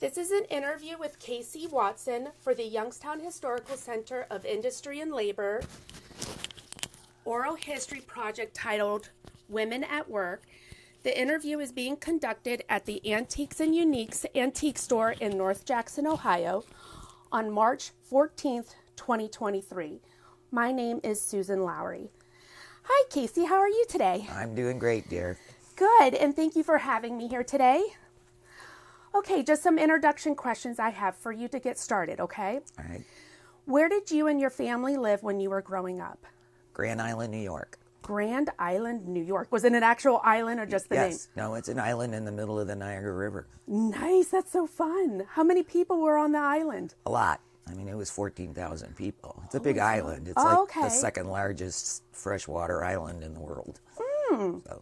This is an interview with Casey Watson for the Youngstown Historical Center of Industry and Labor oral history project titled Women at Work. The interview is being conducted at the Antiques and Uniques Antique Store in North Jackson, Ohio on March 14th, 2023. My name is Susan Lowry. Hi, Casey. How are you today? I'm doing great, dear. Good, and thank you for having me here today. Okay, just some introduction questions I have for you to get started, okay? All right. Where did you and your family live when you were growing up? Grand Island, New York. Grand Island, New York. Was it an actual island or just the name? Yes. No, it's an island in the middle of the Niagara River. Nice. That's so fun. How many people were on the island? A lot. I mean, it was 14,000 people. It's a big island. It's the second largest freshwater island in the world. So,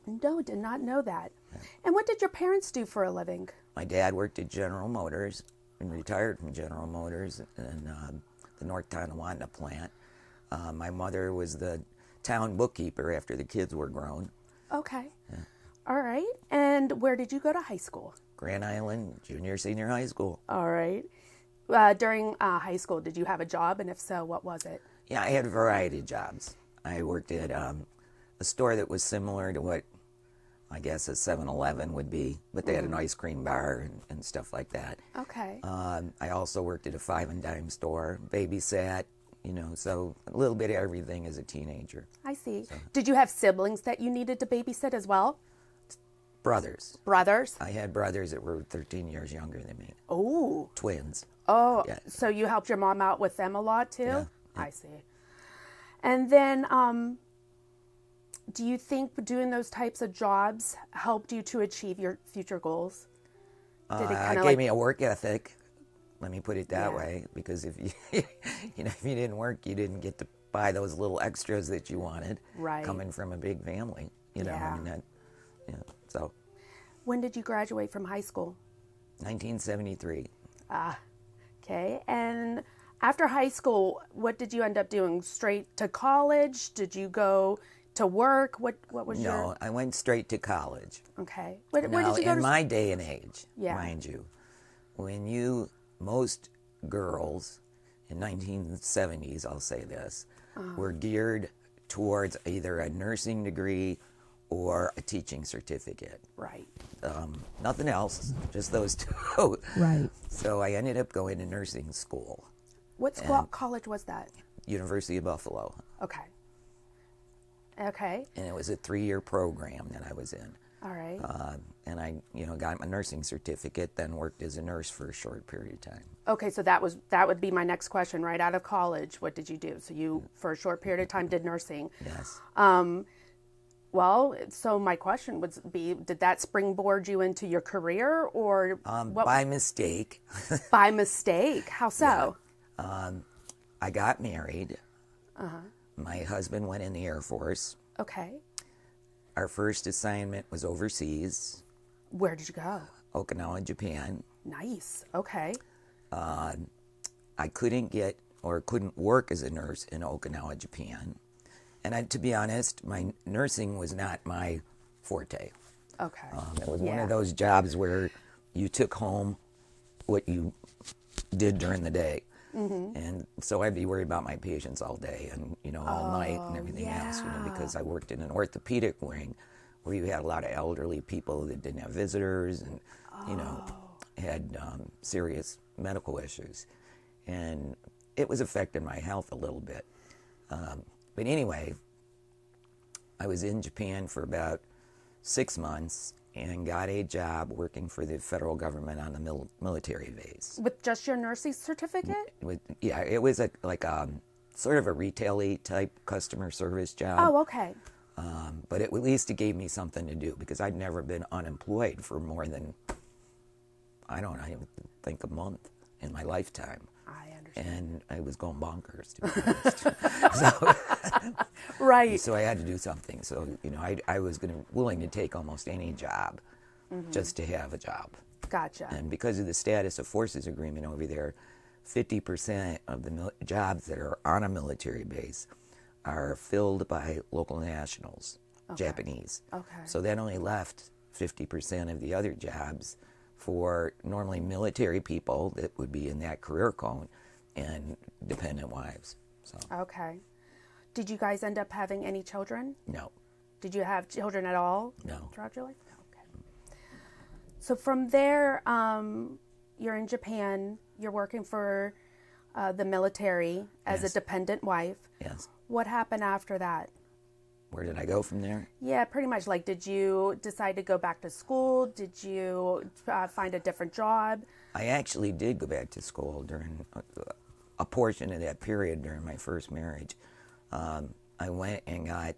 No, did not know that. Yeah. And what did your parents do for a living? My dad worked at General Motors and retired from General Motors in the North Tonawanda plant. My mother was the town bookkeeper after the kids were grown. Okay. Yeah. All right. And where did you go to high school? Grand Island Junior Senior High School. All right. During high school, did you have a job? And if so, what was it? Yeah, I had a variety of jobs. I worked at a store that was similar to what I guess a 7-Eleven would be, but they had an ice cream bar and stuff like that. Okay. I also worked at a five and dime store, babysat, so a little bit of everything as a teenager. I see. So. Did you have siblings that you needed to babysit as well? Brothers. Brothers? I had brothers that were 13 years younger than me. Oh. Twins. Oh, yeah. So you helped your mom out with them a lot too? Yeah. I see. And then, do you think doing those types of jobs helped you to achieve your future goals? It gave me a work ethic. Let me put it that way, because if you, if you didn't work, you didn't get to buy those little extras that you wanted. Right. Coming from a big family, I mean so. When did you graduate from high school? 1973. Okay. And after high school, what did you end up doing? Straight to college? Did you go to work? What was your... No, I went straight to college. Okay. Where did you go in my day and age, mind you, most girls in 1970s, I'll say this, were geared towards either a nursing degree or a teaching certificate. Right. Nothing else, just those two. Right. So I ended up going to nursing school. What college was that? University of Buffalo. Okay. Okay. And it was a 3-year program that I was in. All right. And I, got my nursing certificate, then worked as a nurse for a short period of time. Okay, so that would be my next question. Right out of college, what did you do? So you, for a short period of time, did nursing. Yes. Well, so my question would be, did that springboard you into your career, or by mistake? By mistake? How so? Yeah. I got married. My husband went in the Air Force. Okay. Our first assignment was overseas. Where did you go? Okinawa, Japan. Nice. Okay. I couldn't work as a nurse in Okinawa, Japan. And to be honest, my nursing was not my forte. Okay. It was one of those jobs where you took home what you did during the day. Mm-hmm. And so I'd be worried about my patients all day and, all night and everything else, because I worked in an orthopedic wing where you had a lot of elderly people that didn't have visitors and, had serious medical issues. And it was affecting my health a little bit. But anyway, I was in Japan for about 6 months and got a job working for the federal government on the military base. With just your nursing certificate? It was like sort of a retail-y type customer service job. Oh, okay. But at least it gave me something to do, because I'd never been unemployed for more than, I think a month in my lifetime. I understand. And I was going bonkers, to be honest. Right. So I had to do something. So, I was willing to take almost any job just to have a job. Gotcha. And because of the status of forces agreement over there, 50% of the jobs that are on a military base are filled by local nationals, Japanese. Okay. So that only left 50% of the other jobs for normally military people that would be in that career cone and dependent wives. So Okay. Did you guys end up having any children? no, Did you have children at all no. throughout your life? Okay. So from there, you're in Japan. You're working for the military as Yes. a dependent wife. Yes. What happened after that? Where did I go from there? Yeah, pretty much. Like, did you decide to go back to school? Did you find a different job? I actually did go back to school during a portion of that period during my first marriage. I went and got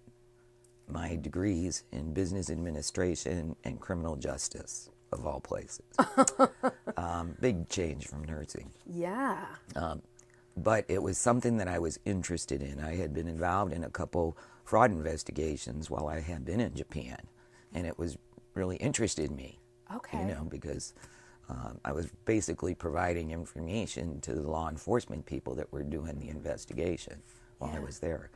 my degrees in business administration and criminal justice, of all places. Big change from nursing. Yeah. But it was something that I was interested in. I had been involved in a couple fraud investigations while I had been in Japan, and it was really interested me. Okay. You know, because I was basically providing information to the law enforcement people that were doing the investigation while I was there.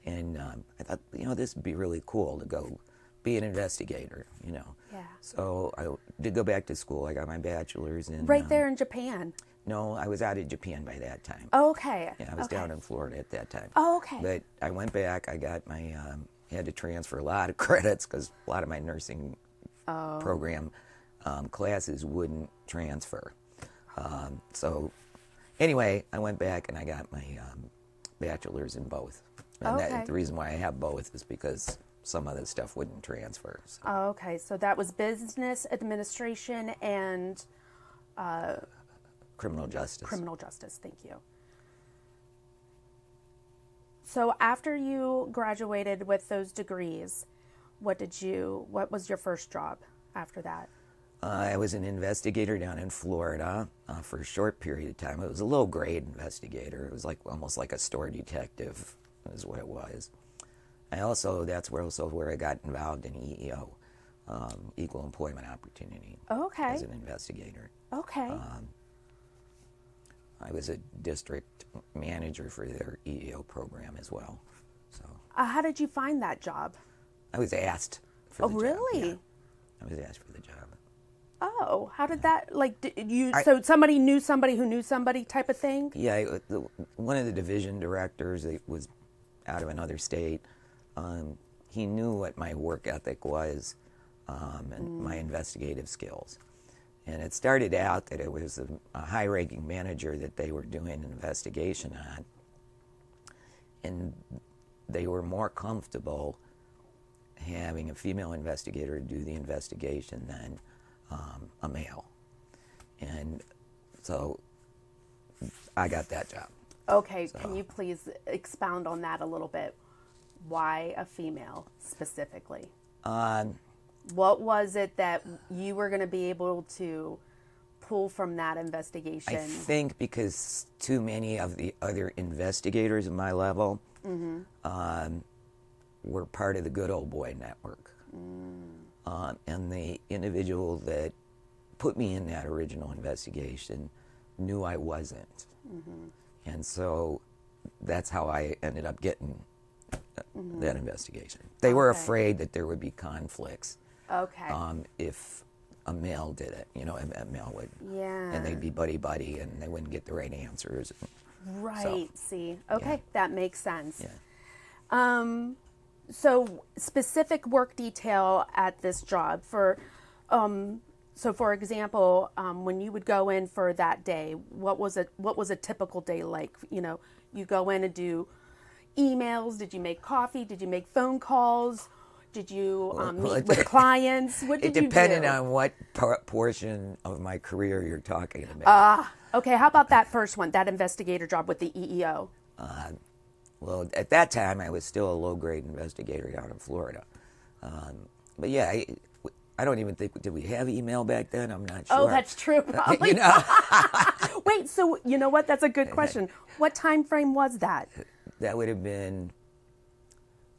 And I thought, you know, this would be really cool to go be an investigator, you know. Yeah. So I did go back to school. I got my bachelor's in... Right there in Japan. No, I was out of Japan by that time. Okay. Yeah, I was okay. down in Florida at that time. Oh, okay. But I went back. I got my... had to transfer a lot of credits because a lot of my nursing program classes wouldn't transfer. So anyway, I went back and I got my bachelor's in both. And Okay. the reason why I have both is because some of the stuff wouldn't transfer. So. Okay, so that was business administration and Criminal justice. criminal justice. Thank you. So after you graduated with those degrees, what was your first job after that? I was an investigator down in Florida for a short period of time. It was a low grade investigator. It was like almost like a store detective is what it was. That's where I got involved in EEO, Equal Employment Opportunity, Okay. as an investigator. Okay. I was a district manager for their EEO program as well. So How did you find that job? I was asked for the job. Really? Yeah. I was asked for the job. Oh, how did that, like, so somebody knew somebody who knew somebody type of thing? Yeah, one of the division directors that was out of another state, he knew what my work ethic was and my investigative skills. And it started out that it was a high-ranking manager that they were doing an investigation on, and they were more comfortable having a female investigator do the investigation than a male. And so I got that job. Okay, can you please expound on that a little bit? Why a female specifically? What was it that you were going to be able to pull from that investigation? I think because too many of the other investigators at my level were part of the Good Old Boy Network. And the individual that put me in that original investigation knew I wasn't. And so that's how I ended up getting that investigation. They were afraid that there would be conflicts Okay. if a male did it. You know, a male would. Yeah. And they'd be buddy-buddy and they wouldn't get the right answers. Right. See. Okay, that makes sense. Yeah. So specific work detail at this job for, so for example, when you would go in for that day, what was a typical day like? You know, you go in and do emails. Did you make coffee? Did you make phone calls? Did you meet with clients? What did you do? It depended on what portion of my career you're talking about. Okay, how about that first one, that investigator job with the EEO? Well, at that time, I was still a low-grade investigator down in Florida. But yeah, I don't even think, did we have email back then? I'm not sure. Oh, that's true, probably. You know, Wait, so you know what? That's a good question. What time frame was that? that would have been,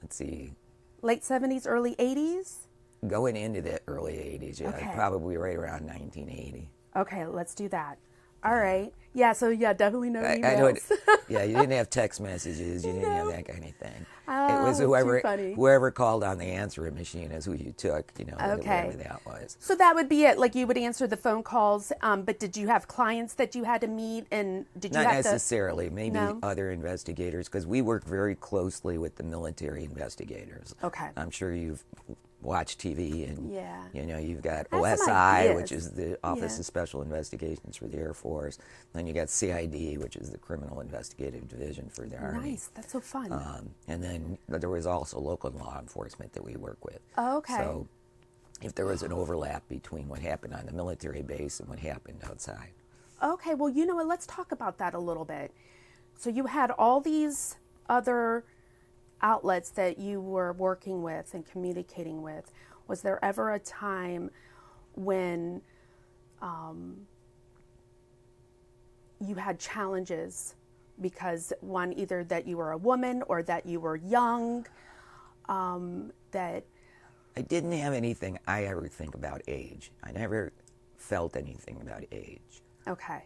let's see, Late 70s, early 80s? going into the early 80s, yeah, Okay. probably right around 1980. Okay, let's do that. All right. Yeah, so yeah, definitely no I emails. don't. Yeah, you didn't have text messages. You didn't have that kind of thing. It was Too funny. whoever called on the answering machine is who you took. You know, Okay. whatever that was. So that would be it. Like you would answer the phone calls, but did you have clients that you had to meet, and did you Not have necessarily. Maybe No? other investigators, because we work very closely with the military investigators. Okay. I'm sure you've watched TV, and Yeah. you know you've got I have some OSI, ideas. which is the Office Yeah. of Special Investigations for the Air Force. Then you got CID, which is the Criminal Investigative Division for the to? Army. Nice, that's so fun. And then there was also local law enforcement that we work with. Oh, okay. So if there was an overlap between what happened on the military base and what happened outside. Okay, well, you know what? Let's talk about that a little bit. So you had all these other outlets that you were working with and communicating with. Was there ever a time when you had challenges because one, either that you were a woman or that you were young, that I didn't have anything I ever think about age. I never felt anything about age. okay,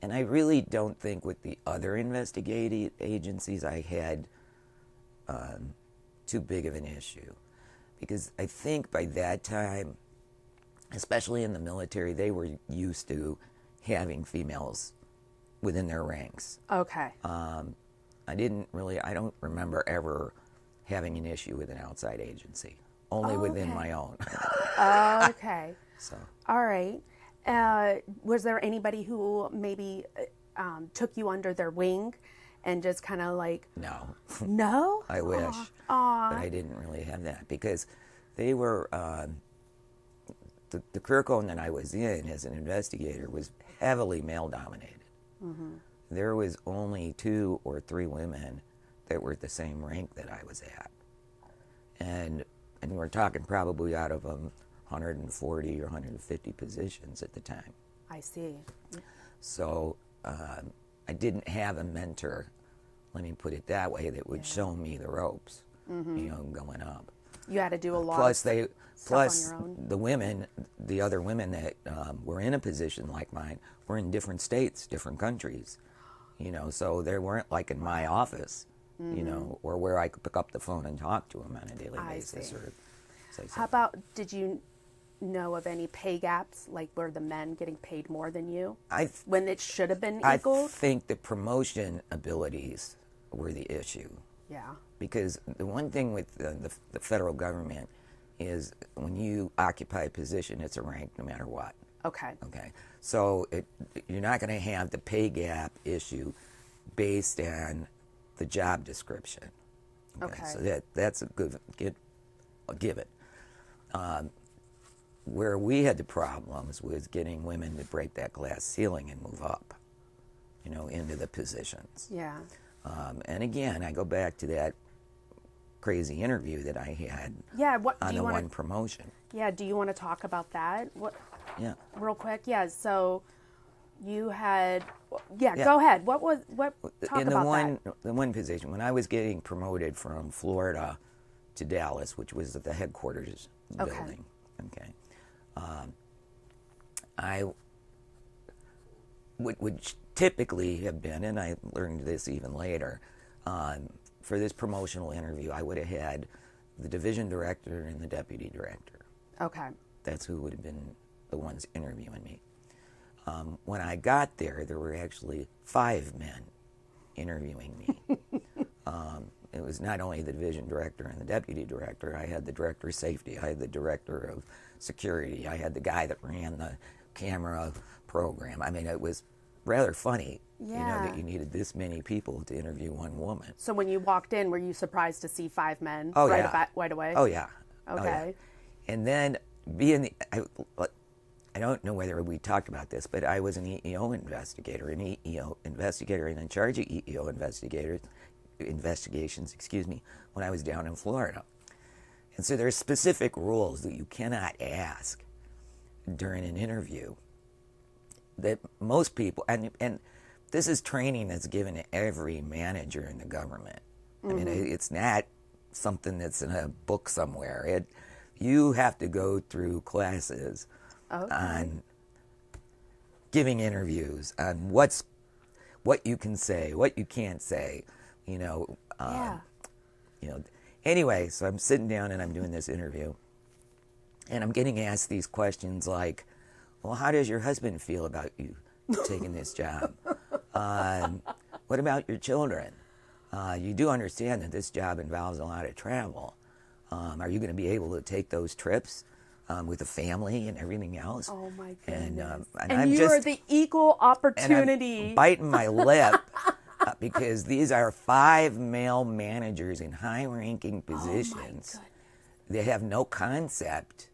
And I really don't think with the other investigative agencies I had too big of an issue. Because I think by that time, especially in the military, they were used to having females within their ranks. okay, I don't remember ever having an issue with an outside agency, only within okay. my own. okay. So. All right. Was there anybody who maybe took you under their wing and just kind of like, No, no? I wish, but I didn't really have that because they were the career code that I was in as an investigator was heavily male dominated. Mm-hmm. There was only 2 or 3 women that were at the same rank that I was at, and we're talking probably out of 140 or 150 positions at the time. I see. So I didn't have a mentor, let me put it that way, that would show me the ropes, you know, going up. You had to do a lot Plus, of plus stuff on your own. the women, the other women that were in a position like mine, were in different states, different countries, you know. So they weren't like in my office, you know, or where I could pick up the phone and talk to them on a daily I basis, see. or say How about, did you know of any pay gaps, like were the men getting paid more than you when it should have been I equal? think the promotion abilities were the issue. Yeah. Because the one thing with the federal government is when you occupy a position, it's a rank no matter what. Okay. Okay, so you're not going to have the pay gap issue based on the job description. Okay. So that's a good I'll give it. Where we had the problems was getting women to break that glass ceiling and move up, you know, into the positions. Yeah. And again, I go back to that crazy interview that I had Yeah. What do on you the want one promotion. Yeah. Do you want to talk about that? What? Yeah. Real quick. Yeah. So you had. Yeah. Yeah. Go ahead. Talk In about that. the one position, when I was getting promoted from Florida to Dallas, which was at the headquarters Okay. building, okay, I would typically have been, and I learned this even later, for this promotional interview, I would have had the division director and the deputy director. Okay. That's who would have been the ones interviewing me. When I got there, there were actually 5 men interviewing me. It was not only the division director and the deputy director. I had the director of safety. I had the director of security. I had the guy that ran the camera program. I mean, it was rather funny, you know, Yeah. that you needed this many people to interview one woman. So when you walked in, were you surprised to see 5 men Oh, right, yeah. right away? Oh, yeah. Oh, yeah. Okay. And then being I don't know whether we talked about this, but I was an EEO investigator, and in charge of EEO investigations, when I was down in Florida. And so there's specific rules that you cannot ask during an interview that most people, and this is training that's given to every manager in the government. I mean, it's not something that's in a book somewhere. You have to go through classes on giving interviews on what you can say, what you can't say, you know. Yeah. You know. Anyway, so I'm sitting down and I'm doing this interview, and I'm getting asked these questions like, "Well, how does your husband feel about you taking this job? What about your children? You do understand that this job involves a lot of travel. Are you going to be able to take those trips with the family and everything else?" Oh my goodness. And And I'm you just are the equal and I'm opportunity. biting my lip because these are 5 male managers in high-ranking positions. Oh my They have no concept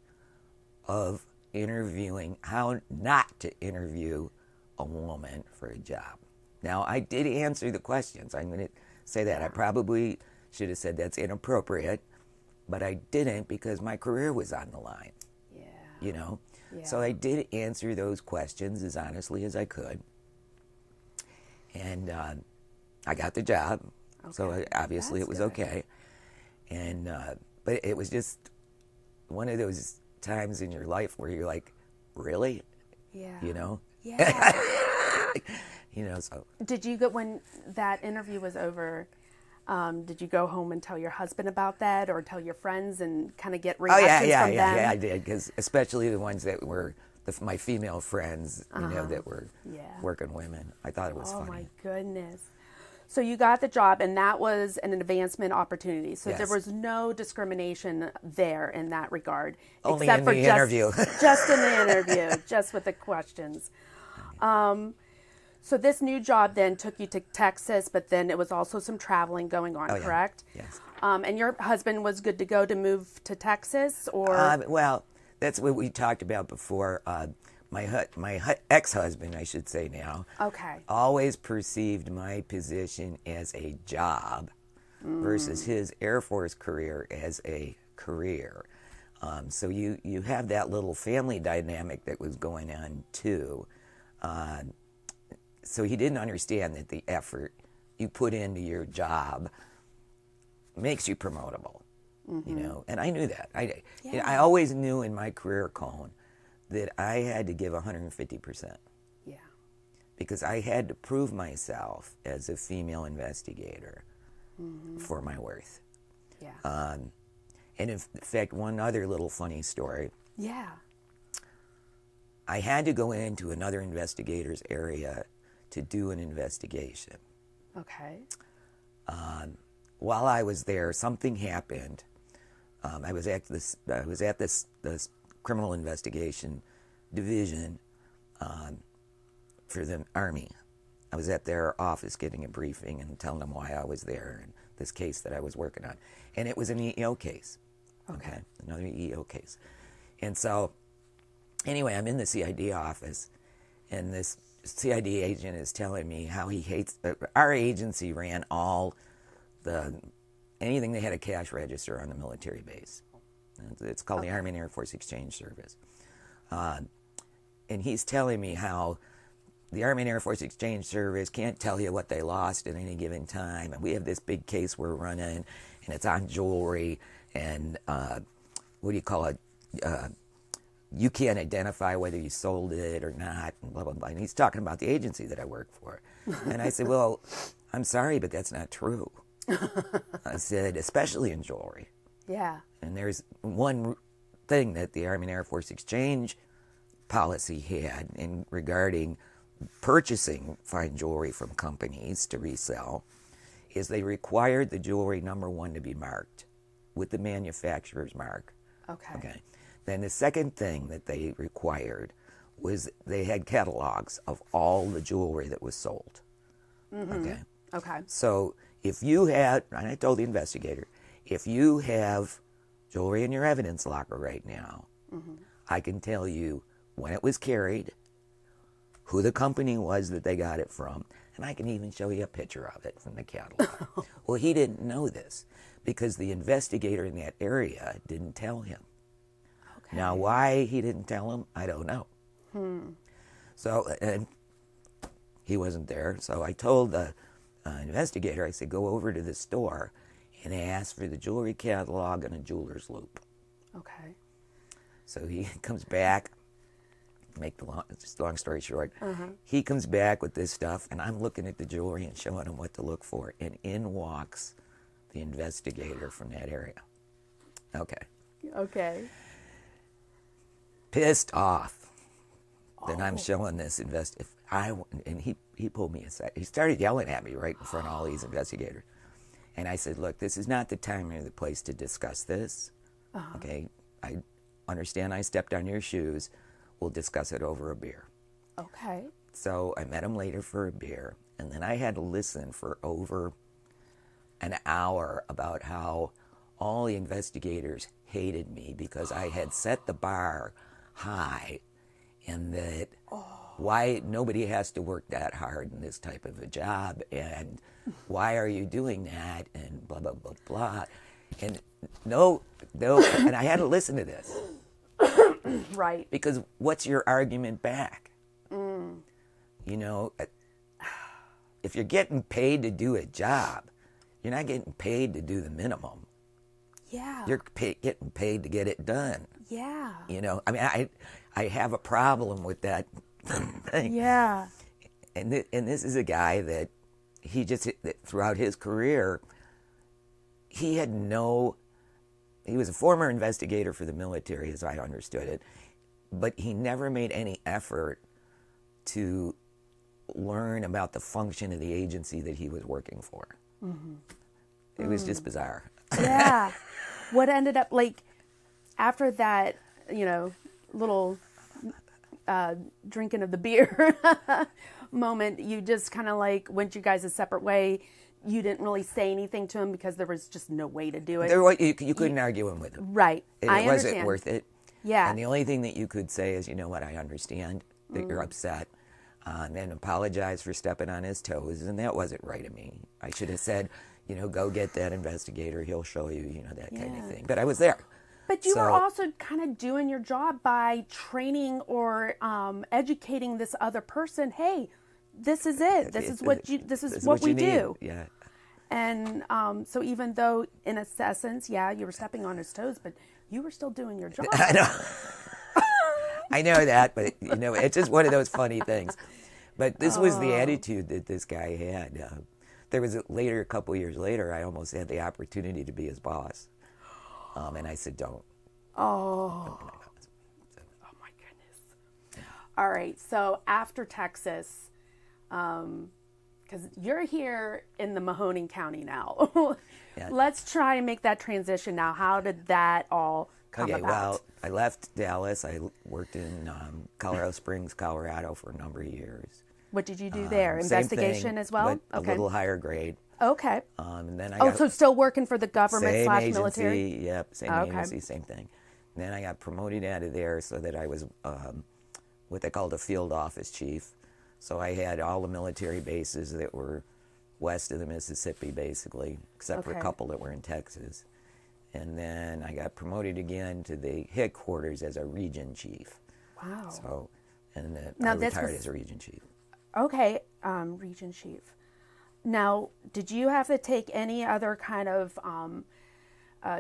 of interviewing, how not to interview a woman for a job. Now, I did answer the questions. I'm going to say that. I probably should have said that's inappropriate, but I didn't because my career was on the line, Yeah. you know? Yeah. So I did answer those questions as honestly as I could. And I got the job. So obviously That's it was good. okay. And, but it was just one of those times in your life where you're like, really? Yeah. You know? Yeah. You know, so. Did you go, when that interview was over, did you go home and tell your husband about that, or tell your friends and kind of get Oh, reactions yeah, from them? I did. Because especially the ones that were my female friends, you know, that were Yeah. working women. I thought it was Oh funny. my goodness. So you got the job, and that was an advancement opportunity. So there Yes. was no discrimination there in that regard, Only except in for the just, interview. just in the interview, just with the questions. So this new job then took you to Texas, but then it was also some traveling going on, Oh, yeah. correct? Yes. And your husband was good to go to move to Texas, or Well, that's what we talked about before. My ex-husband, I should say now, okay, always perceived my position as a job versus his Air Force career as a career. So you have that little family dynamic that was going on too. So he didn't understand that the effort you put into your job makes you promotable, you know. And I knew that. I always knew in my career, Colin, that I had to give 150%. yeah, Because I had to prove myself as a female investigator for my worth. yeah, And in fact, one other little funny story, yeah, I had to go into another investigator's area to do an investigation. okay, While I was there, something happened. I was at this criminal investigation division for the Army. I was at their office getting a briefing and telling them why I was there and this case that I was working on. And it was an EEO case. Okay. Another EEO case. And so, anyway, I'm in the CID office, and this CID agent is telling me how he hates, our agency ran anything that had a cash register on the military base. It's called the Army and Air Force Exchange Service. And he's telling me how the Army and Air Force Exchange Service can't tell you what they lost at any given time. And we have this big case we're running, and it's on jewelry, and what do you call it? You can't identify whether you sold it or not, and blah, blah, blah. And he's talking about the agency that I work for. And I said, well, I'm sorry, but that's not true. I said, especially in jewelry. yeah, And there's one thing that the Army and Air Force Exchange policy had in regarding purchasing fine jewelry from companies to resell is they required the jewelry, number one, to be marked with the manufacturer's mark. okay, Then the second thing that they required was they had catalogs of all the jewelry that was sold. okay, So if you had, and I told the investigator, if you have jewelry in your evidence locker right now, I can tell you when it was carried, who the company was that they got it from, and I can even show you a picture of it from the catalog. Well, he didn't know this because the investigator in that area didn't tell him. okay. Now, why he didn't tell him, I don't know. So, and he wasn't there, so I told the investigator, I said, go over to the store and ask for the jewelry catalog and a jeweler's loop. Okay. So he comes back, make the long story short, he comes back with this stuff, and I'm looking at the jewelry and showing him what to look for, and in walks the investigator from that area. Okay. Pissed off that I'm showing this and he pulled me aside. He started yelling at me right in front of all these investigators. And I said, look, this is not the time or the place to discuss this. Okay? I understand I stepped on your shoes. We'll discuss it over a beer. Okay. So I met him later for a beer, and then I had to listen for over an hour about how all the investigators hated me because I had set the bar high, and that why nobody has to work that hard in this type of a job, and why are you doing that, and blah, blah, blah, blah. And no, and I had to listen to this. Right. Because what's your argument back? You know, if you're getting paid to do a job, you're not getting paid to do the minimum. Yeah. You're getting paid to get it done. Yeah. You know, I mean, I have a problem with that thing. Yeah. And this is a guy that throughout his career, he was a former investigator for the military, as I understood it, but he never made any effort to learn about the function of the agency that he was working for. It was just bizarre. Yeah. What ended up, like, after that, little drinking of the beer moment, you just kind of like went you guys a separate way. You didn't really say anything to him because there was just no way to do it. You couldn't argue him with him. Right. It I wasn't understand. worth it. Yeah. And the only thing that you could say is, you know what, I understand that you're upset, and apologize for stepping on his toes, and that wasn't right of me. I should have said, go get that investigator, he'll show you, that kind of thing. But I was there. But you were also kind of doing your job by training or educating this other person. Hey, this is it. This is what we do. Yeah. And so even though, in essence, you were stepping on his toes, but you were still doing your job. I know. I know that, but it's just one of those funny things. But this was the attitude that this guy had. There was a couple years later, I almost had the opportunity to be his boss, and I said, "Don't." Oh my goodness! All right, so after Texas, because you're here in the Mahoning County now, let's try and make that transition now. How did that all come about? Well, I left Dallas. I worked in Colorado Springs, Colorado for a number of years. What did you do there? Same Investigation thing, as well? but a little higher grade. Okay. And then I got so still working for the government same / agency, military? Yep, same agency, same thing. And then I got promoted out of there so that I was what they called a field office chief. So I had all the military bases that were west of the Mississippi, basically, except for a couple that were in Texas. And then I got promoted again to the headquarters as a region chief. Wow. So, and Now, I this retired was- as a region chief. Okay, region chief. Now, did you have to take any other kind of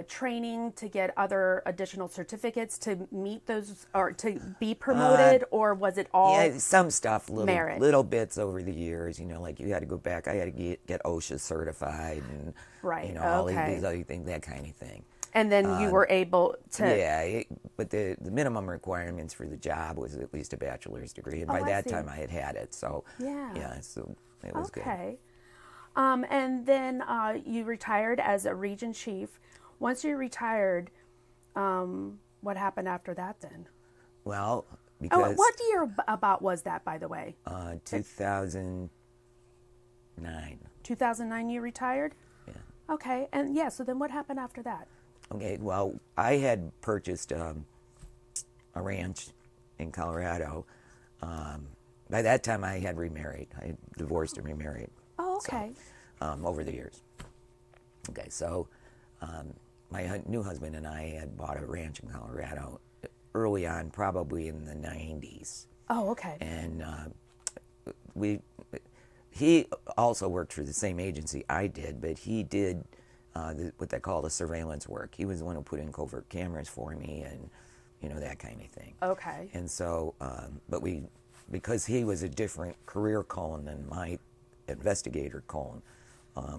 training to get other additional certificates to meet those or to be promoted, or was it all? Yeah, some stuff, merit? little bits over the years. Like you had to go back. I had to get OSHA certified, and Right, all okay. these other things, that kind of thing. And then you were able to. Yeah, but the minimum requirements for the job was at least a bachelor's degree, and by I that see. time I had it. So so it was good. Okay. And then you retired as a region chief. Once you retired, what happened after that then? Well, because What year about was that, by the way? 2009. 2009 you retired? Yeah. Okay. And so then what happened after that? Okay, well, I had purchased a ranch in Colorado. By that time, I had remarried. I had divorced and remarried. Oh, okay. Over the years. Okay, so my new husband and I had bought a ranch in Colorado early on, probably in the 90s. Oh, okay. And he also worked for the same agency I did, but he did what they call the surveillance work. He was the one who put in covert cameras for me, and that kind of thing. Okay. And so, but because he was a different career Colin than my investigator Colin,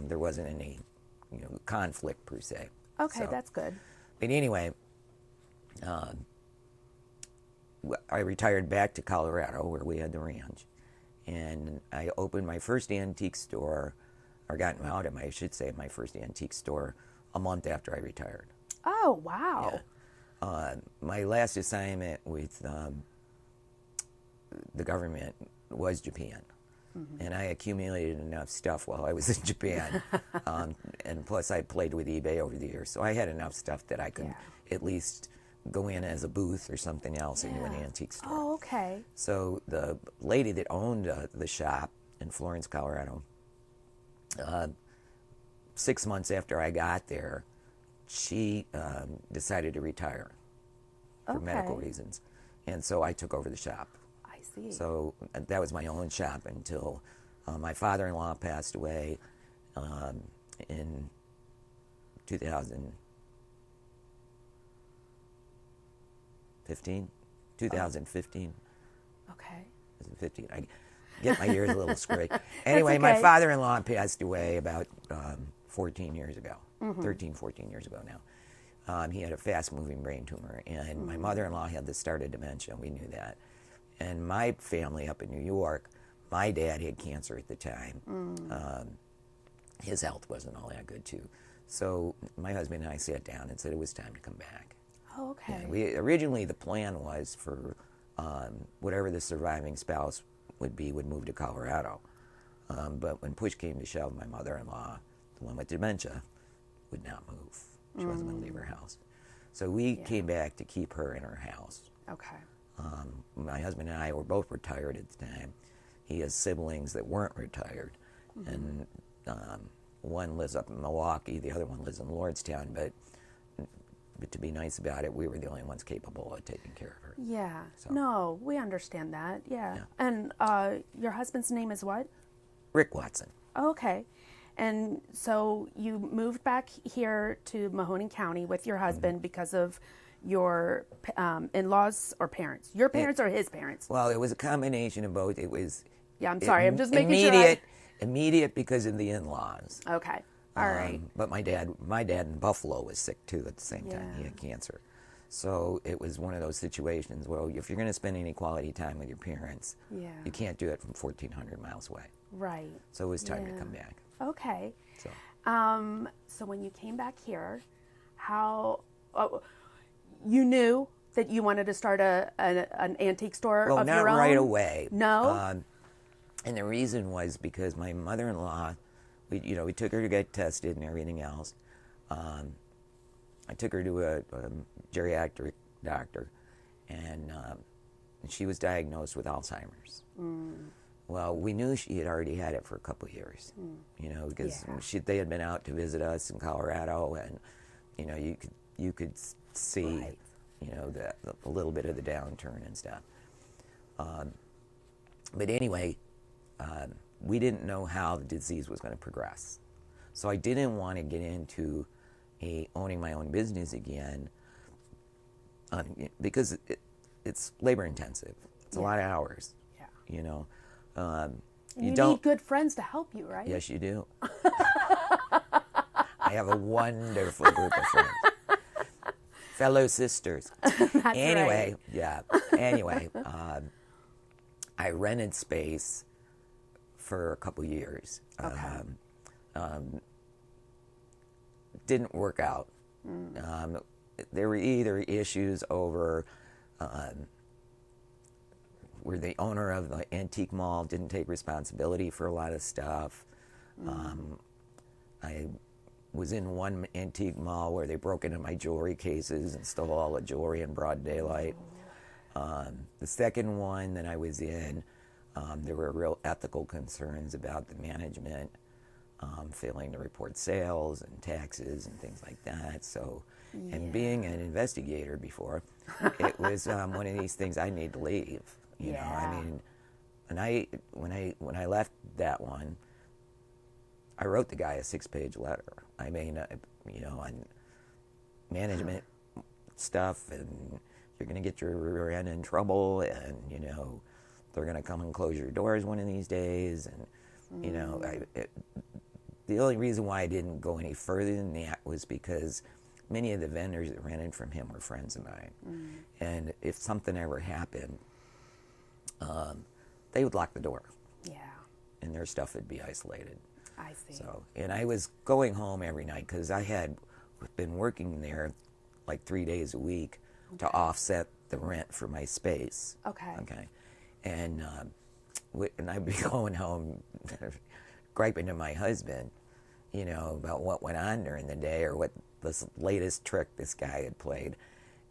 there wasn't any, conflict per se. Okay, So, that's good. but anyway, I retired back to Colorado where we had the ranch, and I opened my first antique store, or got out of my, I should say, my first antique store a month after I retired. Oh, wow. Yeah. My last assignment with the government was Japan. And I accumulated enough stuff while I was in Japan. And plus I played with eBay over the years. So I had enough stuff that I could at least go in as a booth or something else into an antique store. Oh, okay. So the lady that owned the shop in Florence, Colorado, 6 months after I got there, she decided to retire for medical reasons. And so I took over the shop. I see. So that was my own shop until my father-in-law passed away in 2015. 2015. Okay. Was it 15? I get my years a little screwy. Anyway, okay. my father-in-law passed away about 14 years ago, 13, 14 years ago now. He had a fast-moving brain tumor, and my mother-in-law had the start of dementia. We knew that. And my family up in New York, my dad had cancer at the time. His health wasn't all that good, too. So my husband and I sat down and said it was time to come back. Oh, okay. Yeah, originally, the plan was for whatever the surviving spouse would move to Colorado. But when push came to shove, my mother-in-law, the one with dementia, would not move. She wasn't going to leave her house. So we came back to keep her in her house. Okay. My husband and I were both retired at the time. He has siblings that weren't retired. And one lives up in Milwaukee, the other one lives in Lordstown, but to be nice about it, we were the only ones capable of taking care of her. Yeah. So. No, we understand that. Yeah. And your husband's name is what? Rick Watson. Okay. And so you moved back here to Mahoning County with your husband because of your in-laws or parents? Your parents or his parents? Well, it was a combination of both. It was I'm sorry. I'm just making sure. Immediate because of the in-laws. Okay. All right. But my dad in Buffalo was sick too at the same time. He had cancer. So it was one of those situations where if you're going to spend any quality time with your parents, you can't do it from 1,400 miles away. Right. So it was time to come back. Okay. So, so when you came back here, how you knew that you wanted to start an antique store of your own? Well, not right away. No. And the reason was because my mother-in-law, we took her to get tested and everything else. I took her to a geriatric doctor, and she was diagnosed with Alzheimer's. Well, we knew she had already had it for a couple of years, because they had been out to visit us in Colorado, and you could see, a little bit of the downturn and stuff. But anyway, we didn't know how the disease was going to progress, so I didn't want to get into owning my own business again, because it's labor intensive. It's a lot of hours. Yeah. You need don't good friends to help you, right? Yes, you do. I have a wonderful group of friends, fellow sisters. That's anyway, right. Anyway, I rented space for a couple years. Okay. Didn't work out. There were either issues over where the owner of the antique mall didn't take responsibility for a lot of stuff. I was in one antique mall where they broke into my jewelry cases and stole all the jewelry in broad daylight. The second one that I was in, there were real ethical concerns about the management failing to report sales and taxes and things like that. So, and being an investigator before, it was one of these things I need to leave. You know, I mean, and when I left that one, I wrote the guy a 6-page letter. I mean, on management stuff and you're going to get your rear end in trouble, and, you know, they're going to come and close your doors one of these days. And, you know, the only reason why I didn't go any further than that was because many of the vendors that rented from him were friends of mine. And if something ever happened, they would lock the door. Yeah. And their stuff would be isolated. I see. So, and I was going home every night because I had been working there like 3 days a week to offset the rent for my space. Okay. Okay. And I'd be going home griping to my husband, you know, about what went on during the day or what this latest trick this guy had played.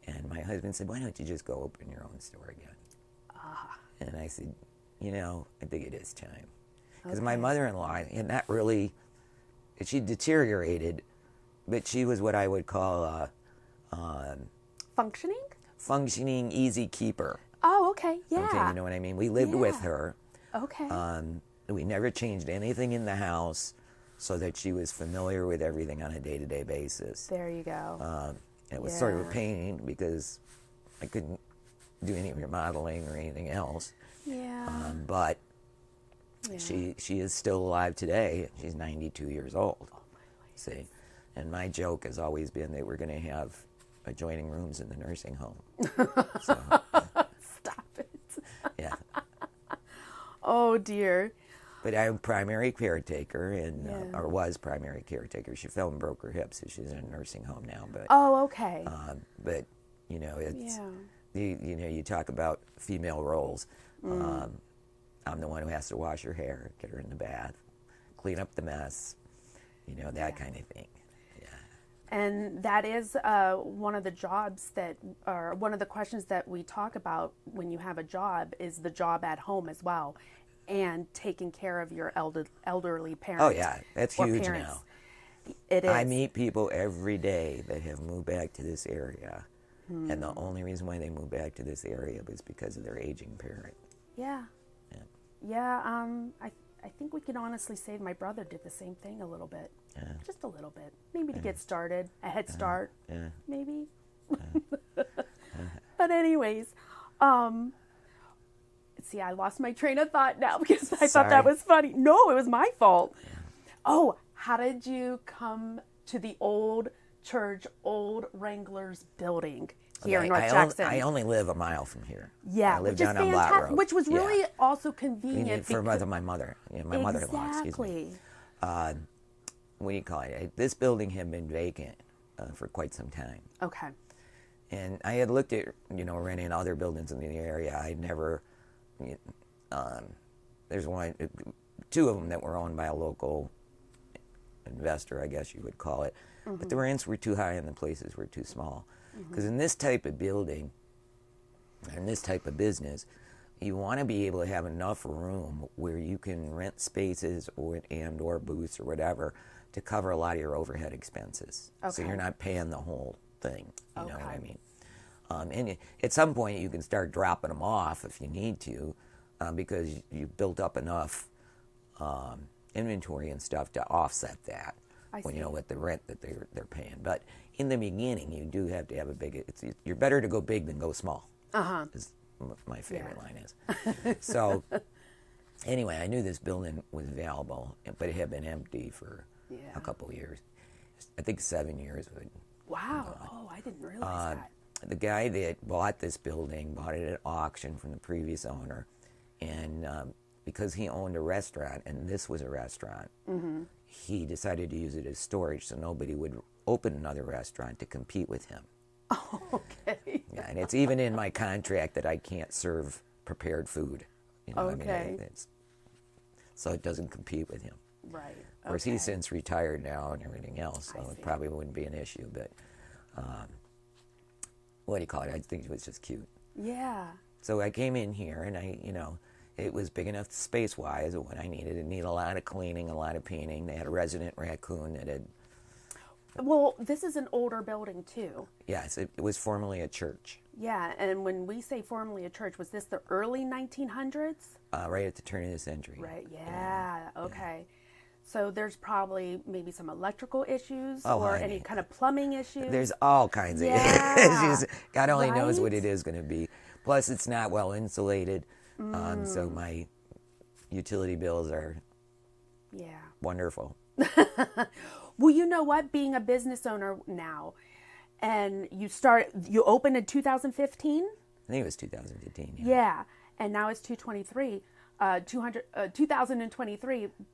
And my husband said, "Why don't you just go open your own store again?" And I said, "You know, I think it is time." Because my mother-in-law, and that really, she deteriorated, but she was what I would call a Functioning? functioning, easy keeper. Oh, okay. Yeah. Okay, you know what I mean? We lived with her. Okay. We never changed anything in the house so that she was familiar with everything on a day-to-day basis. There you go. It was sort of a pain because I couldn't do any remodeling or anything else. Yeah. But she is still alive today. She's 92 years old. Oh, see? And my joke has always been that we're going to have adjoining rooms in the nursing home. So, Stop it. yeah. Oh, dear. But I'm primary caretaker, and or was primary caretaker. She fell and broke her hip, so she's in a nursing home now. But Oh, okay. but you know, it's you know, you talk about female roles. I'm the one who has to wash her hair, get her in the bath, clean up the mess, you know, that kind of thing. And that is one of the jobs that, or one of the questions that we talk about when you have a job is the job at home as well, and taking care of your elderly parents. Oh yeah, that's or huge parents. now. It is. I meet people every day that have moved back to this area, and the only reason why they moved back to this area was because of their aging parent. Yeah. Yeah. I think we can honestly say my brother did the same thing a little bit. Yeah. Just a little bit. Maybe to get started, a head start. Yeah. Maybe. But anyways, see, I lost my train of thought now because I thought that was funny. No, it was my fault. Yeah. Oh, how did you come to the old church, old Wranglers building here in North Jackson? I only live a mile from here. Yeah, I live down on Black Road. Which was really also convenient. For my mother, my mother-in-law, excuse me. What do you call it? This building had been vacant for quite some time. Okay. And I had looked at, you know, renting other buildings in the area. I'd never, there's two of them that were owned by a local investor, I guess you would call it. But the rents were too high and the places were too small. Because in this type of building, in this type of business, you want to be able to have enough room where you can rent spaces or booths or whatever to cover a lot of your overhead expenses. Okay. So you're not paying the whole thing. You know what I mean? And at some point you can start dropping them off if you need to, because you built up enough inventory and stuff to offset that. When you know what the rent that they're paying. But in the beginning, you do have to have a big. You're better to go big than go small. Is my favorite line is. So anyway, I knew this building was available, but it had been empty for a couple of years. I think 7 years. Wow! Oh, I didn't realize that. The guy that bought this building bought it at auction from the previous owner, and because he owned a restaurant, and this was a restaurant. He decided to use it as storage so nobody would open another restaurant to compete with him. Oh, okay. Yeah, and it's even in my contract that I can't serve prepared food. You know, Okay. I mean, so it doesn't compete with him. Right. Of course, he's since retired now and everything else, so it probably wouldn't be an issue. But what do you call it? I think it was just cute. Yeah. So I came in here, and it was big enough space-wise of what I needed. It needed a lot of cleaning, a lot of painting. They had a resident raccoon that had... Well, this is an older building, too. Yes, it was formerly a church. Yeah, and when we say formerly a church, was this the early 1900s? Right at the turn of the century. Right, yeah. Okay. So there's probably maybe some electrical issues Oh, or honey. any kind of plumbing issues. There's all kinds of Yeah. issues. God only knows what Right? it is going to be. Plus, it's not well insulated. So my utility bills are Yeah. wonderful. Well, you know what? Being a business owner now, and you opened in 2015? I think it was 2015. Yeah. Yeah. And now it's 2023.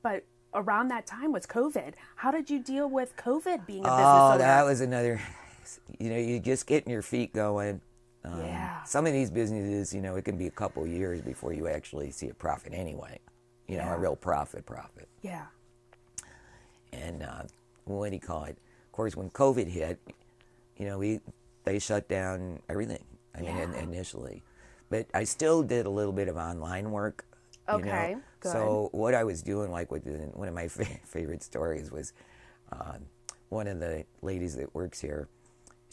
But around that time was COVID. How did you deal with COVID being a business Oh, owner? that was another. You just getting your feet going. Yeah. Some of these businesses, it can be a couple years before you actually see a profit anyway. Yeah. A real profit. Yeah. And what do you call it? Of course, when COVID hit, they shut down everything. I mean, Yeah. initially, but I still did a little bit of online work. Okay, good. So what I was doing, like one of my favorite stories was, one of the ladies that works here.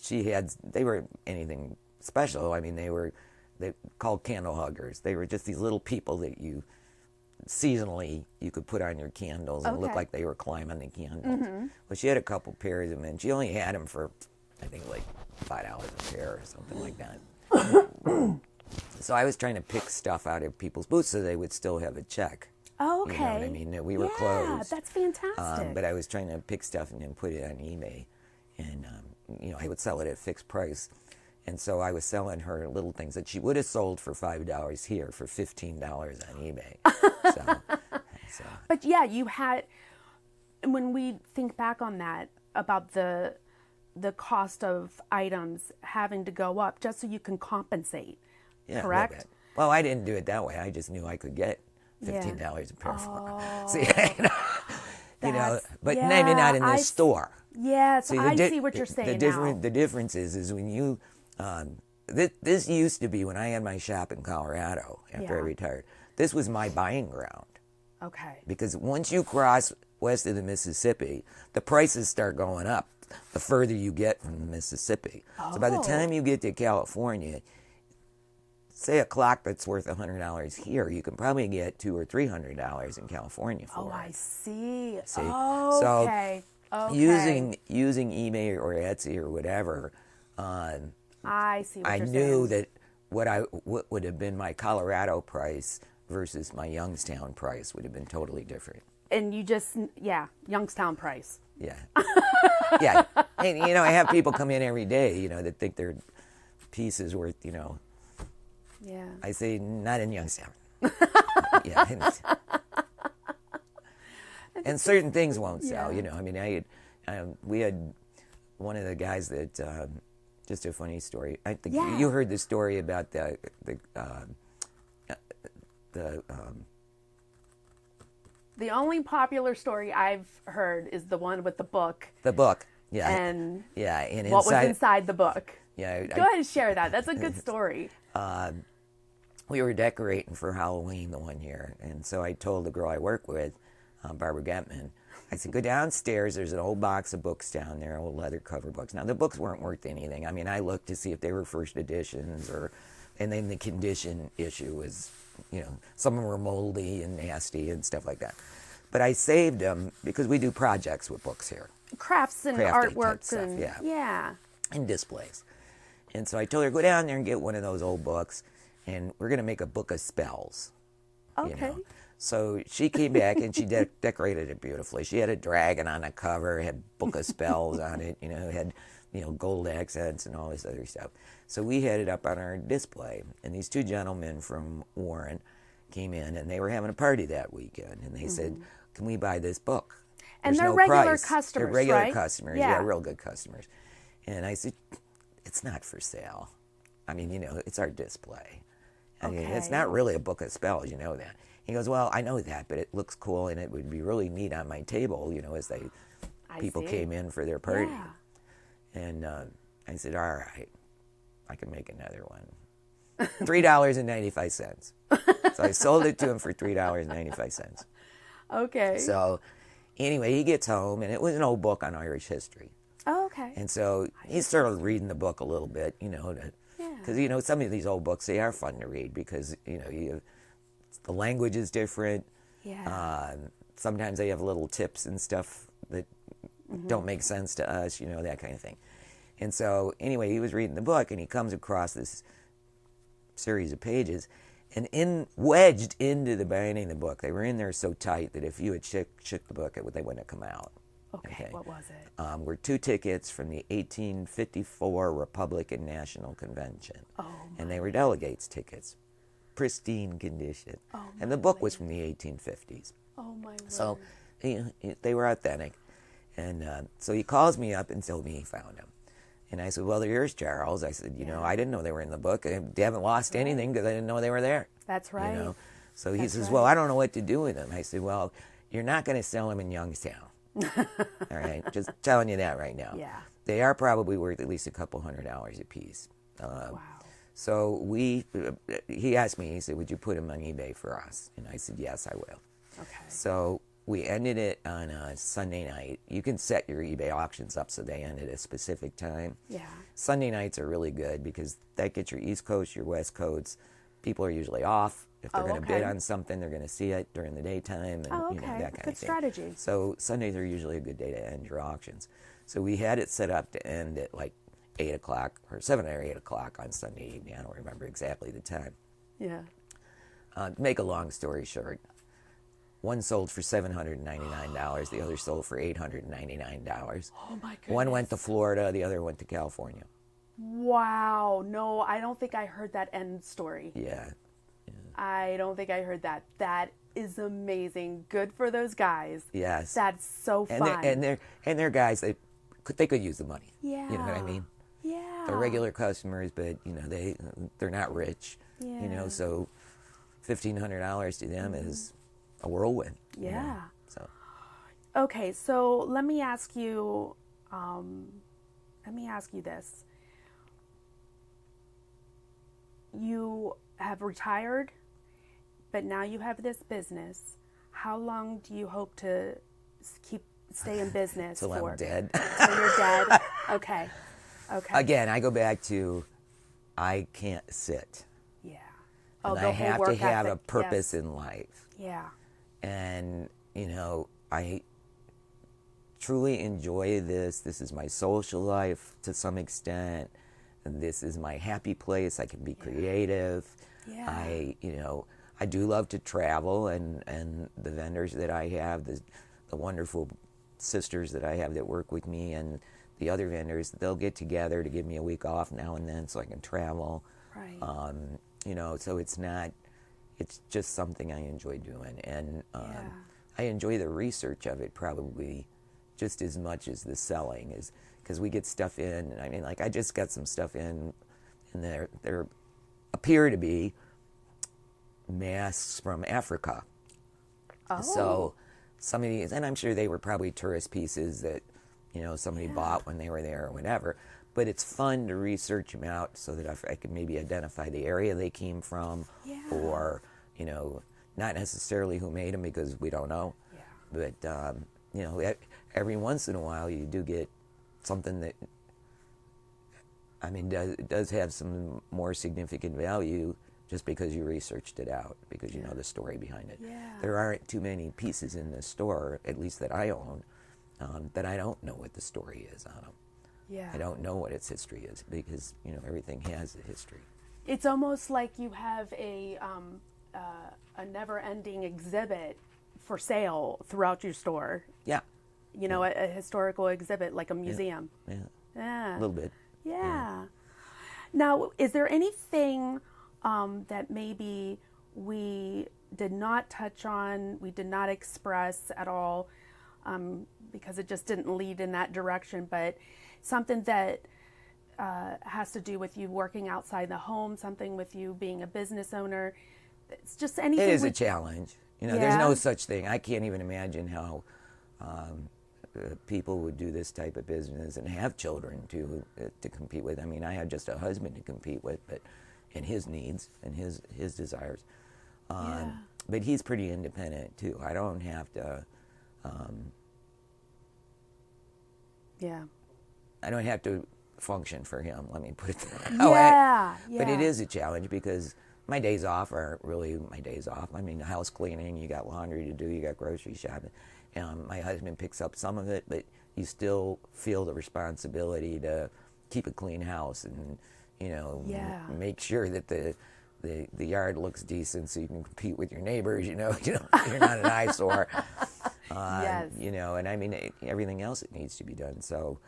They were anything special. I mean, they called candle huggers. They were just these little people that seasonally you could put on your candles and look Okay. like they were climbing the candles. Well, she had a couple pairs of them, and she only had them for, I think, like $5 a pair or something like that. So I was trying to pick stuff out of people's booths so they would still have a check. Oh, okay. You know what I mean? We were Yeah, closed. that's fantastic. But I was trying to pick stuff and then put it on eBay. And, I would sell it at fixed price. And so I was selling her little things that she would have sold for $5 here for $15 on eBay. So But yeah, when we think back on that, about the cost of items having to go up just so you can compensate, yeah, a little correct? bit. Well, I didn't do it that way. I just knew I could get $15 a pair for her. See, but maybe not in this store. Yeah, so I di- see what you're saying The difference is when you, this used to be when I had my shop in Colorado after I Yeah. retired. This was my buying ground now. Okay. because once you cross west of the Mississippi, the prices start going up the further you get from the Mississippi. So by the Oh. time you get to California, say a clock that's worth $100 here, you can probably get $200 or $300 in California for Oh, it. I see. See? Okay. Okay. Using eBay or Etsy or whatever, I see what I you're knew saying. that what would have been my Colorado price versus my Youngstown price would have been totally different. And you just, Youngstown price. Yeah, yeah. And I have people come in every day, that think their piece is worth, Yeah. I say not in Youngstown. Yeah. And certain things won't sell, Yeah. I mean, we had one of the guys that, just a funny story. I think Yeah. you heard the story about the The only popular story I've heard is the one with the book book. Yeah. and Yeah. And what was inside the book. Yeah. Go ahead and share that. That's a good story. We were decorating for Halloween the one year, and so I told the girl I work with, Barbara Getman, I said, go downstairs, there's an old box of books down there, old leather cover books. Now, the books weren't worth anything. I mean, I looked to see if they were first editions, and then the condition issue was, some of them were moldy and nasty and stuff like that. But I saved them because we do projects with books here, Crafts and Crafty type artwork stuff, and yeah. And displays. And so I told her, go down there and get one of those old books, and we're going to make a book of spells. Okay. So she came back and she decorated it beautifully. She had a dragon on the cover, had book of spells on it, had gold accents and all this other stuff. So we had it up on our display, and these two gentlemen from Warren came in, and they were having a party that weekend, and they said, can we buy this book? And There's they're no regular price. customers, They're regular right? customers, Yeah. real good customers. And I said, it's not for sale. I mean, it's our display. I mean, it's Okay. not really a book of spells, you know that. He goes, well, I know that, but it looks cool, and it would be really neat on my table, as people see. came in for their party. Yeah. And I said, all right, I can make another one. $3.95. So I sold it to him for $3.95. Okay. So anyway, he gets home, and it was an old book on Irish history. Oh, okay. And so he started reading the book a little bit, because, some of these old books, they are fun to read because, the language is different. Yeah. sometimes they have little tips and stuff that don't make sense to us, you know, that kind of thing. And so anyway, he was reading the book and he comes across this series of pages, and wedged into the binding of the book, they were in there so tight that if you had shook the book, they wouldn't have come out. Okay, what was it? Were 2 tickets from the 1854 Republican National Convention. And they were delegates' tickets. Pristine condition. And the book was from the 1850s. Oh, my word. So they were authentic. And so he calls me up and told me he found them. And I said, well, they're yours, Charles. I said, you know, I didn't know they were in the book. I haven't lost anything because I didn't know they were there. That's right. You know? So he says, well, I don't know what to do with them. I said, well, you're not going to sell them in Youngstown. All right, just telling you that right now. Yeah. They are probably worth at least a couple $100 a piece. Wow. So he asked me, he said, would you put them on eBay for us? And I said, yes, I will. Okay. So we ended it on a Sunday night. You can set your eBay auctions up so they end at a specific time. Yeah. Sunday nights are really good because that gets your East Coast, your West Coast. People are usually off. If they're going to bid on something, they're going to see it during the daytime and you know, that kind Good of thing. strategy. So Sundays are usually a good day to end your auctions. So we had it set up to end at like 8 o'clock or 7 or 8 o'clock on Sunday evening. I don't remember exactly the time. Yeah. To make a long story short, one sold for $799. The other sold for $899. Oh, my goodness. One went to Florida. The other went to California. Wow. No, I don't think I heard that end story. Yeah. I don't think I heard that. That is amazing. Good for those guys. Yes. That's so fun. And they're guys that they could use the money. Yeah. You know what I mean? Yeah. They're regular customers, but you know they're not rich. Yeah. You know, so $1,500 to them is a whirlwind. Yeah. You know? So. Okay, so let me ask you this. You have retired, but now you have this business. How long do you hope to stay in business Till for? I'm dead. Till you're dead? Okay. Again, I go back to I can't sit. Yeah. And the I whole have to work have a ethic. purpose Yes. in life. Yeah. And, you know, I truly enjoy this. This is my social life to some extent. And this is my happy place. I can be creative. Yeah. I do love to travel, and the vendors that I have, the wonderful sisters that I have that work with me, and the other vendors, they'll get together to give me a week off now and then so I can travel. Right. You know, so it's just something I enjoy doing. And I enjoy the research of it probably just as much as the selling, is because we get stuff in. I mean, like I just got some stuff in, and there appear to be masks from Africa. Oh. So some of these, and I'm sure they were probably tourist pieces that, you know, somebody bought when they were there or whatever. But it's fun to research them out so that I can maybe identify the area they came from, or, you know, not necessarily who made them because we don't know. Yeah. But, you know, every once in a while you do get something that, I mean, does have some more significant value just because you researched it out, because you know the story behind it. Yeah. There aren't too many pieces in the store, at least that I own, that I don't know what the story is on them. Yeah. I don't know what its history is because, you know, everything has a history. It's almost like you have a never-ending exhibit for sale throughout your store. Yeah. You know, a historical exhibit, like a museum. Yeah. Yeah. A little bit. Yeah. Now, is there anything that maybe we did not touch on, we did not express at all, because it just didn't lead in that direction, but something that has to do with you working outside the home, something with you being a business owner? It's just anything. It is a challenge. You know, there's Yeah. no such thing. I can't even imagine how people would do this type of business and have children to compete with. I mean, I have just a husband to compete with, but and his needs and his desires. But he's pretty independent too. I don't have to. I don't have to function for him. Let me put it that way. Yeah. But it is a challenge because my days off are really my days off. I mean, house cleaning, you got laundry to do, you got grocery shopping. My husband picks up some of it, but you still feel the responsibility to keep a clean house and, you know, Yeah. make sure that the yard looks decent so you can compete with your neighbors, you know, you're not an eyesore. Yes. You know, and I mean, everything else that needs to be done. So,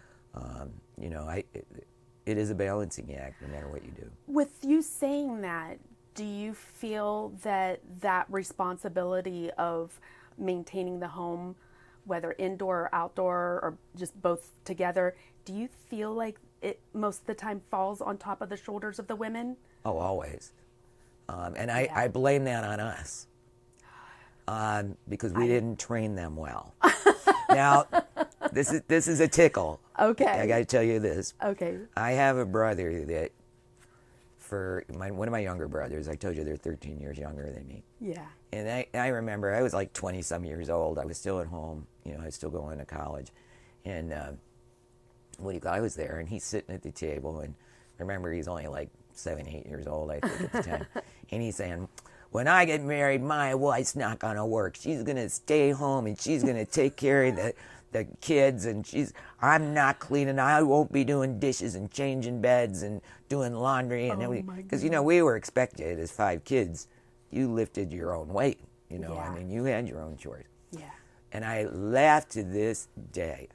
you know, it is a balancing act no matter what you do. With you saying that, do you feel that that responsibility of maintaining the home, whether indoor or outdoor or just both together, do you feel like it most of the time falls on top of the shoulders of the women? Oh, always. And I blame that on us because we didn't train them well. Now, this is a tickle. Okay. I got to tell you this. Okay. I have a brother that, one of my younger brothers, I told you they're 13 years younger than me. Yeah. And I remember I was like 20-some years old. I was still at home. You know, I was still going to college. And I was there, and he's sitting at the table. And I remember he's only like 7, 8 years old, I think, at the time. And he's saying, when I get married, my wife's not going to work. She's going to stay home, and she's going to take care of the kids. And I'm not cleaning. I won't be doing dishes and changing beds and doing laundry. And everything. Because, you know, we were expected as 5 kids. You lifted your own weight, you know. Yeah. I mean, you had your own chores. Yeah. And I laugh to this day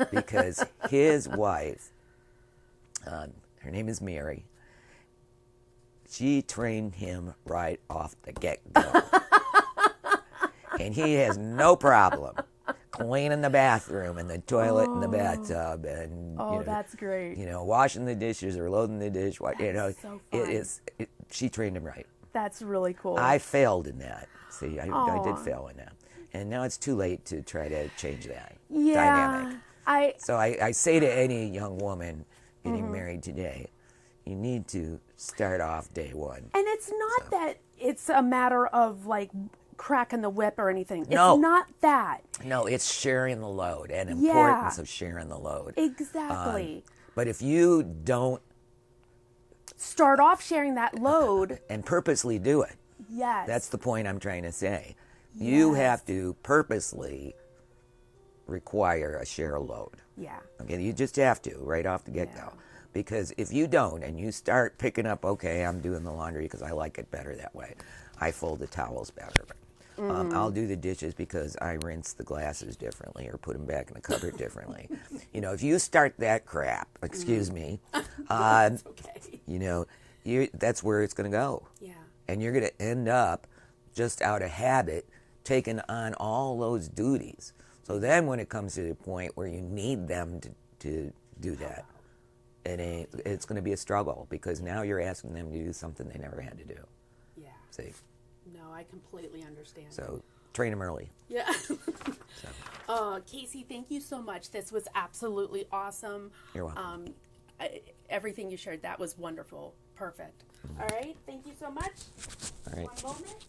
because his wife, her name is Mary, she trained him right off the get-go. And he has no problem cleaning the bathroom and the toilet and the bathtub and, Oh, you know, that's great. you know, washing the dishes or loading the dishwasher. You know, so fun. She trained him right. That's really cool. I failed in that. See, I Aw. did fail in that. And now it's too late to try to change that yeah. dynamic. So I say to any young woman getting Mm-hmm. married today, you need to start off day one. And it's not that it's a matter of like cracking the whip or anything. No. It's not that. No, it's sharing the load and Yeah. importance of sharing the load. Exactly. But if you don't Start off sharing that load. and purposely do it, Yes. that's the point I'm trying to say. You Yes. have to purposely require a share load. Yeah. Okay, you just have to right off the get-go. Yeah. Because if you don't and you start picking up, okay, I'm doing the laundry because I like it better that way. I fold the towels better. I'll do the dishes because I rinse the glasses differently or put them back in the cupboard differently. You know, if you start that crap, excuse me, Okay. you know, that's where it's going to go. Yeah. And you're going to end up just out of habit taking on all those duties. So then when it comes to the point where you need them to do that, it's going to be a struggle because now you're asking them to do something they never had to do. Yeah. See? No, I completely understand. So train them early. Yeah. Casey, thank you so much. This was absolutely awesome. You're welcome. Everything you shared, that was wonderful. Perfect. All right. Thank you so much. All right. One moment.